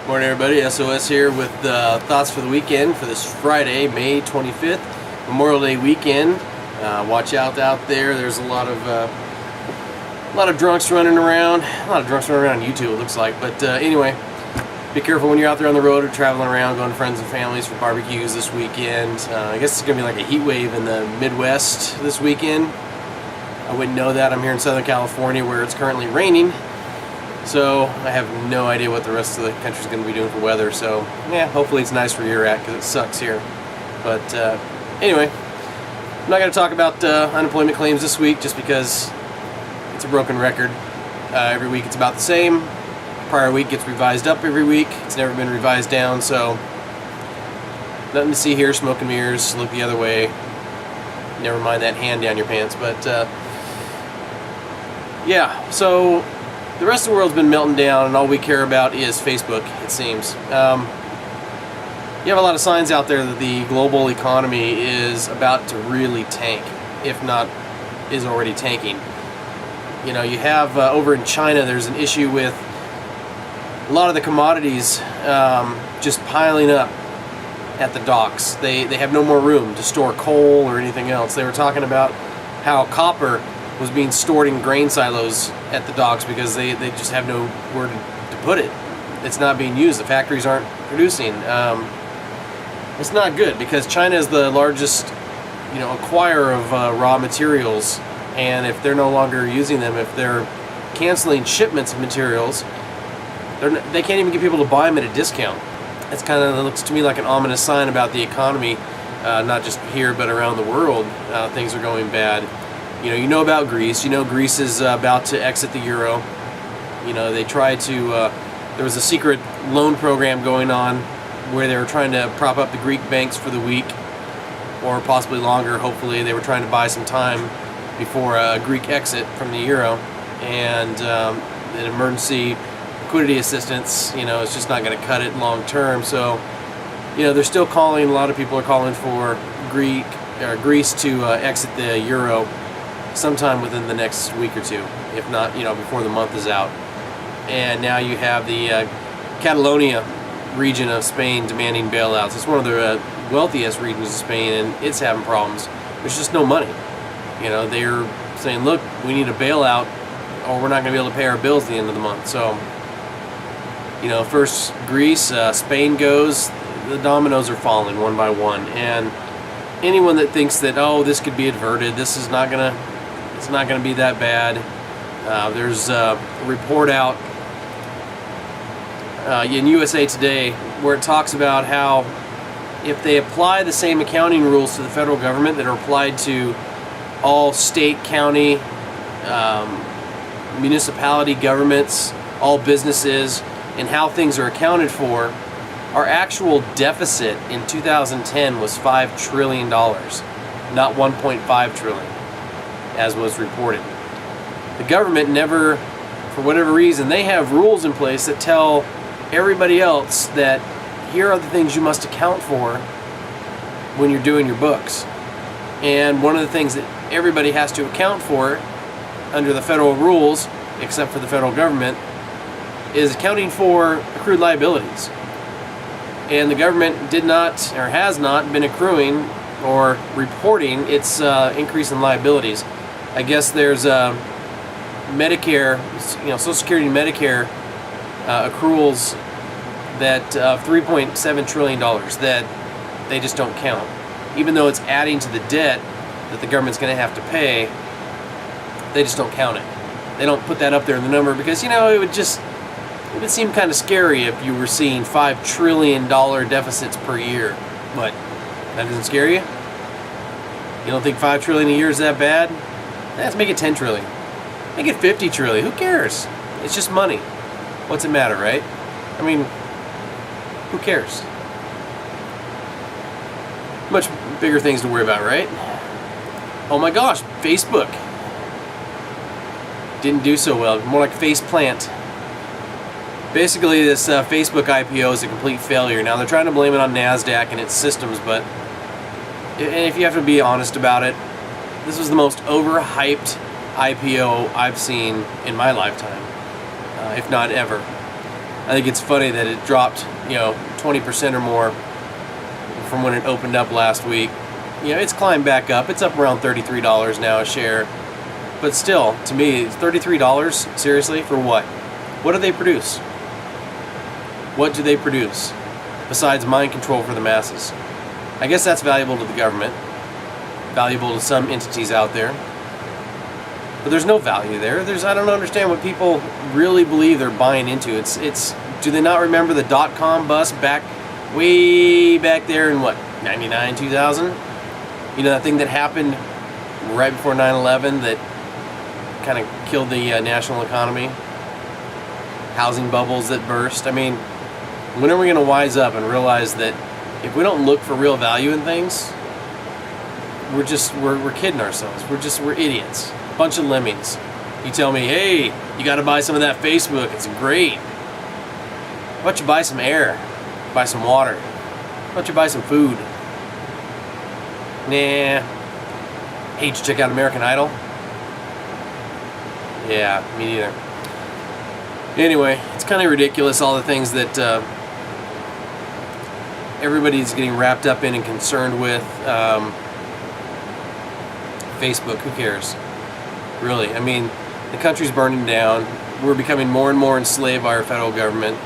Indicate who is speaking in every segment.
Speaker 1: Morning everybody, SOS here with thoughts for the weekend for this Friday, May 25th, Memorial Day weekend. Watch out there. There's a lot of drunks running around. A lot of drunks running around on YouTube, it looks like. But anyway, be careful when you're out there on the road or traveling around, going to friends and families for barbecues this weekend. I guess it's going to be like a heat wave in the Midwest this weekend. I wouldn't know that. I'm here in Southern California where it's currently raining. So I have no idea what the rest of the country's going to be doing for weather. So yeah, hopefully it's nice where you're at because it sucks here. But anyway, I'm not going to talk about unemployment claims this week just because it's a broken record. Every week it's about the same. Prior week gets revised up every week. It's never been revised down. So nothing to see here. Smoke and mirrors. Look the other way. Never mind that hand down your pants. But yeah, so the rest of the world's been melting down, and all we care about is Facebook, it seems. You have a lot of signs out there that the global economy is about to really tank, if not is already tanking. You know, you have over in China, there's an issue with a lot of the commodities just piling up at the docks. They have no more room to store coal or anything else. They were talking about how copper was being stored in grain silos at the docks because they just have nowhere to put it. It's not being used. The factories aren't producing. It's not good because China is the largest, acquirer of raw materials, and if they're no longer using them, if they're canceling shipments of materials, they can't even get people to buy them at a discount. It's kind of looks to me like an ominous sign about the economy, not just here but around the world. Things are going bad. You know about Greece. Greece is about to exit the euro. They tried to, there was a secret loan program going on where they were trying to prop up the Greek banks for the week, or possibly longer, hopefully. They were trying to buy some time before a Greek exit from the euro. And an emergency liquidity assistance, it's just not going to cut it long term. So, they're still calling, a lot of people are calling for Greece to exit the euro sometime within the next week or two, if not, before the month is out. And now you have the Catalonia region of Spain demanding bailouts. It's one of the wealthiest regions of Spain, and it's having problems. There's just no money. They're saying, look, we need a bailout, or we're not going to be able to pay our bills at the end of the month. So, first Greece, Spain goes, the dominoes are falling one by one, and anyone that thinks that, oh, this could be averted, this is not gonna, it's not going to be that bad. There's a report out in USA Today where it talks about how if they apply the same accounting rules to the federal government that are applied to all state, county, municipality governments, all businesses, and how things are accounted for, our actual deficit in 2010 was $5 trillion, not 1.5 trillion, as was reported. The government never, for whatever reason, they have rules in place that tell everybody else that here are the things you must account for when you're doing your books. And one of the things that everybody has to account for under the federal rules, except for the federal government, is accounting for accrued liabilities. And the government did not, or has not, been accruing or reporting its increase in liabilities. I guess there's Medicare, Social Security and Medicare accruals that $3.7 trillion that they just don't count. Even though it's adding to the debt that the government's going to have to pay, they just don't count it. They don't put that up there in the number because, it would seem kind of scary if you were seeing $5 trillion deficits per year. But that doesn't scare you? You don't think $5 trillion a year is that bad? Let's make it 10 trillion. Make it 50 trillion. Who cares? It's just money. What's it matter, right? I mean, who cares? Much bigger things to worry about, right? Oh my gosh, Facebook didn't do so well. More like face plant. Basically, this Facebook IPO is a complete failure. Now, they're trying to blame it on NASDAQ and its systems, but if you have to be honest about it, this was the most overhyped IPO I've seen in my lifetime, if not ever. I think it's funny that it dropped, 20% or more from when it opened up last week. It's climbed back up. It's up around $33 now a share. But still, to me, $33, seriously, for what? What do they produce? What do they produce besides mind control for the masses? I guess that's valuable to the government, valuable to some entities out there. But there's no value there. I don't understand what people really believe they're buying into. Do they not remember the dot-com bust way back there in 99, 2000? That thing that happened right before 9/11 that kind of killed the national economy? Housing bubbles that burst. I mean, when are we going to wise up and realize that if we don't look for real value in things, we're kidding ourselves. We're idiots. Bunch of lemmings. You tell me, hey, you got to buy some of that Facebook. It's great. Why don't you buy some air? Buy some water? Why don't you buy some food? Nah. Hey, did you check out American Idol? Yeah, me neither. Anyway, it's kind of ridiculous, all the things that everybody's getting wrapped up in and concerned with. Facebook, who cares? Really, I mean, the country's burning down. We're becoming more and more enslaved by our federal government.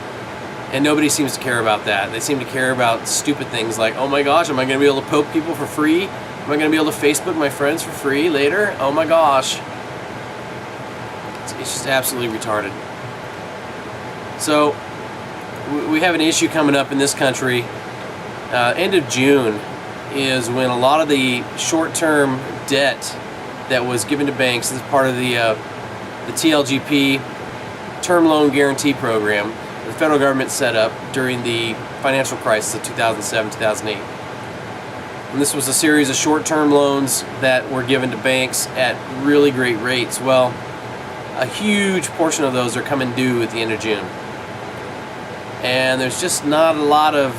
Speaker 1: And nobody seems to care about that. They seem to care about stupid things like, oh my gosh, am I going to be able to poke people for free? Am I going to be able to Facebook my friends for free later? Oh my gosh. It's just absolutely retarded. So, we have an issue coming up in this country. End of June is when a lot of the short-term debt that was given to banks as part of the TLGP term loan guarantee program the federal government set up during the financial crisis of 2007-2008. And this was a series of short-term loans that were given to banks at really great rates. Well, a huge portion of those are coming due at the end of June. And there's just not a lot of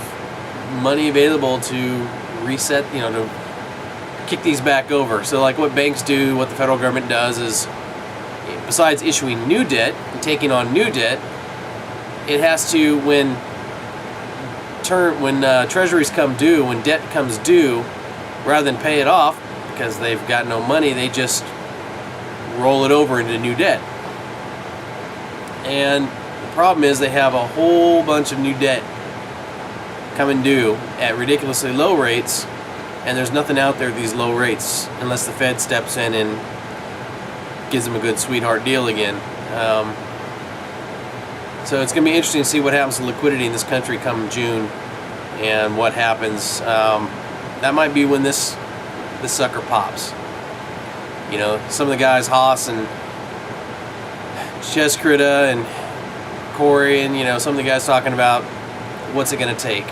Speaker 1: money available to reset, to kick these back over. So like what banks do, what the federal government does is, besides issuing new debt and taking on new debt, it has to, when treasuries come due, when debt comes due, rather than pay it off because they've got no money, they just roll it over into new debt. And the problem is they have a whole bunch of new debt coming due at ridiculously low rates, and there's nothing out there at these low rates unless the Fed steps in and gives them a good sweetheart deal again. So it's going to be interesting to see what happens to liquidity in this country come June and what happens. That might be when this sucker pops. Some of the guys, Haas and Cheskrita and Corey and, some of the guys talking about what's it going to take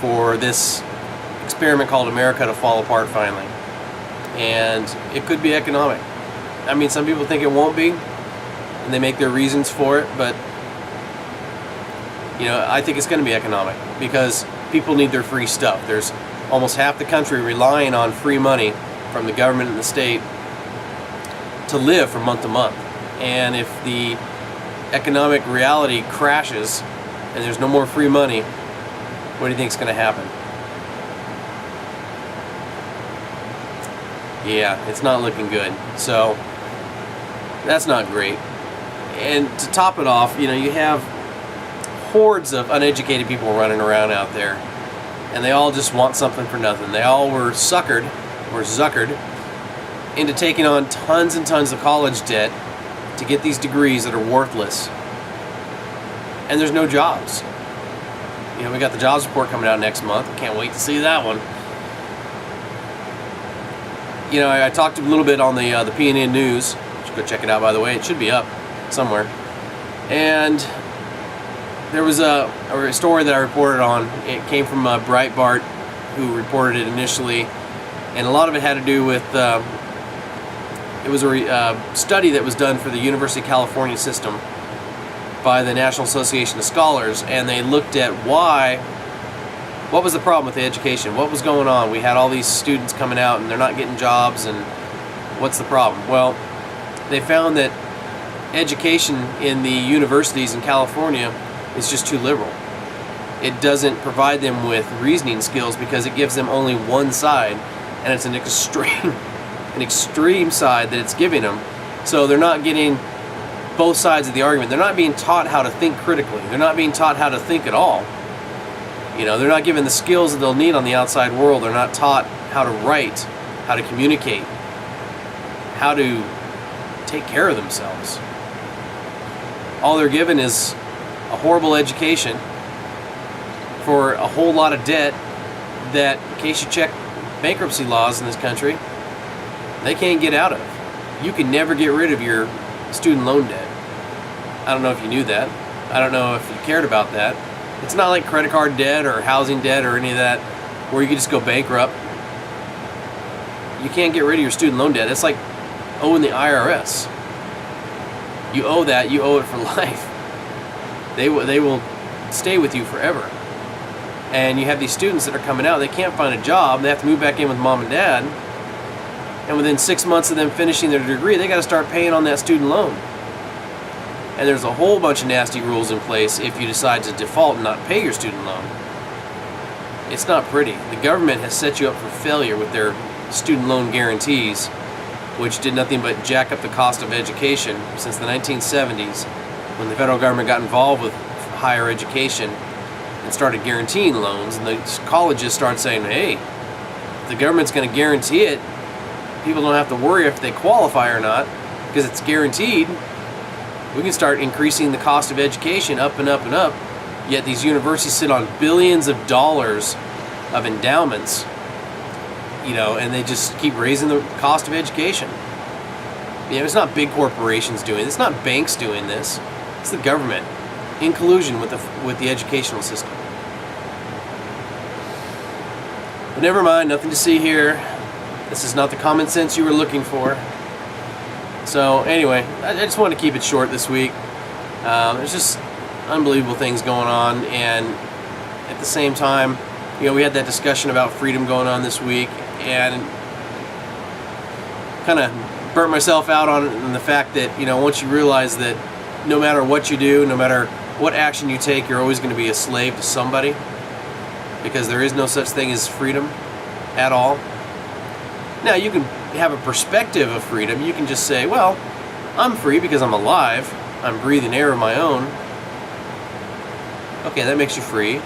Speaker 1: for this experiment called America to fall apart finally. And it could be economic. I mean, some people think it won't be, and they make their reasons for it, but I think it's going to be economic because people need their free stuff. There's almost half the country relying on free money from the government and the state to live from month to month. And if the economic reality crashes and there's no more free money, what do you think is going to happen? Yeah, it's not looking good. So that's not great. And to top it off, you have hordes of uneducated people running around out there, and they all just want something for nothing. They all were Zuckered into taking on tons and tons of college debt to get these degrees that are worthless. And there's no jobs. We got the jobs report coming out next month. Can't wait to see that one. I talked a little bit on the PNN News. You should go check it out, by the way. It should be up somewhere. And there was a story that I reported on. It came from Breitbart, who reported it initially, and a lot of it had to do with it was a study that was done for the University of California system by the National Association of Scholars, and they looked at what was the problem with the education? What was going on? We had all these students coming out and they're not getting jobs, and what's the problem? Well, they found that education in the universities in California is just too liberal. It doesn't provide them with reasoning skills because it gives them only one side, and it's an extreme side that it's giving them. So they're not getting both sides of the argument. They're not being taught how to think critically. They're not being taught how to think at all. You know, they're not given the skills that they'll need on the outside world. They're not taught how to write, how to communicate, how to take care of themselves. All they're given is a horrible education for a whole lot of debt that, in case you check bankruptcy laws in this country, they can't get out of. You can never get rid of your student loan debt. I don't know if you knew that. I don't know if you cared about that. It's not like credit card debt or housing debt or any of that where you can just go bankrupt. You can't get rid of your student loan debt. It's like owing the IRS. You owe that, you owe it for life. They will stay with you forever. And you have these students that are coming out, they can't find a job, they have to move back in with mom and dad, and within 6 months of them finishing their degree, they got to start paying on that student loan. And there's a whole bunch of nasty rules in place if you decide to default and not pay your student loan. It's not pretty. The government has set you up for failure with their student loan guarantees, which did nothing but jack up the cost of education since the 1970s, when the federal government got involved with higher education and started guaranteeing loans, and the colleges started saying, hey, if the government's going to guarantee it, people don't have to worry if they qualify or not, because it's guaranteed. We can start increasing the cost of education up and up and up, yet these universities sit on billions of dollars of endowments, you know, and they just keep raising the cost of education. You know, it's not big corporations doing this, it's not banks doing this, it's the government in collusion with the educational system. But never mind, nothing to see here. This is not the common sense you were looking for. So anyway, I just wanted to keep it short this week. There's just unbelievable things going on, and at the same time, you know, we had that discussion about freedom going on this week, and kind of burnt myself out on the fact that, you know, once you realize that no matter what you do, no matter what action you take, you're always going to be a slave to somebody, because there is no such thing as freedom at all. Now, you can have a perspective of freedom. You can just say, well, I'm free because I'm alive. I'm breathing air of my own. Okay, that makes you free.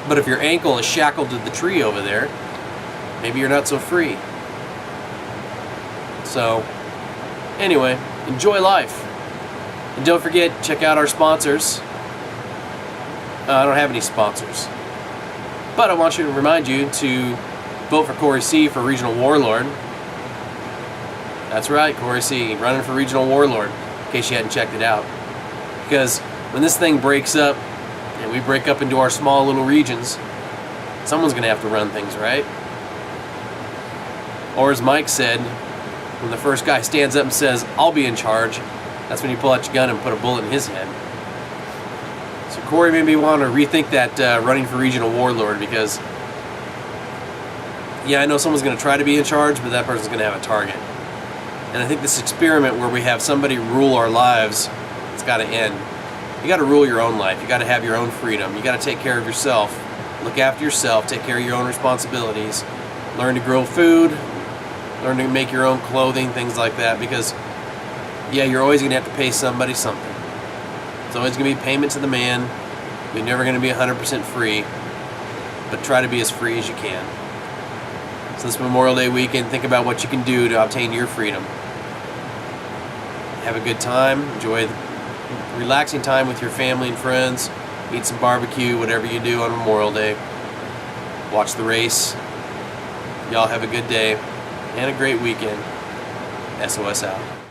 Speaker 1: But if your ankle is shackled to the tree over there, maybe you're not so free. So, anyway, enjoy life. And don't forget, check out our sponsors. I don't have any sponsors. But I want you to remind you to vote for Corey C. for Regional Warlord. That's right, Corey C. running for Regional Warlord, in case you hadn't checked it out. Because when this thing breaks up, and we break up into our small little regions, someone's going to have to run things, right? Or as Mike said, when the first guy stands up and says, I'll be in charge, that's when you pull out your gun and put a bullet in his head. So Corey made me want to rethink that running for Regional Warlord, because yeah, I know someone's going to try to be in charge, but that person's going to have a target. And I think this experiment where we have somebody rule our lives, it's got to end. You got to rule your own life. You got to have your own freedom. You got to take care of yourself. Look after yourself. Take care of your own responsibilities. Learn to grow food. Learn to make your own clothing, things like that. Because, yeah, you're always going to have to pay somebody something. It's always going to be payment to the man. You're never going to be 100% free. But try to be as free as you can. So this Memorial Day weekend, think about what you can do to obtain your freedom. Have a good time. Enjoy the relaxing time with your family and friends. Eat some barbecue, whatever you do on Memorial Day. Watch the race. Y'all have a good day and a great weekend. SOS out.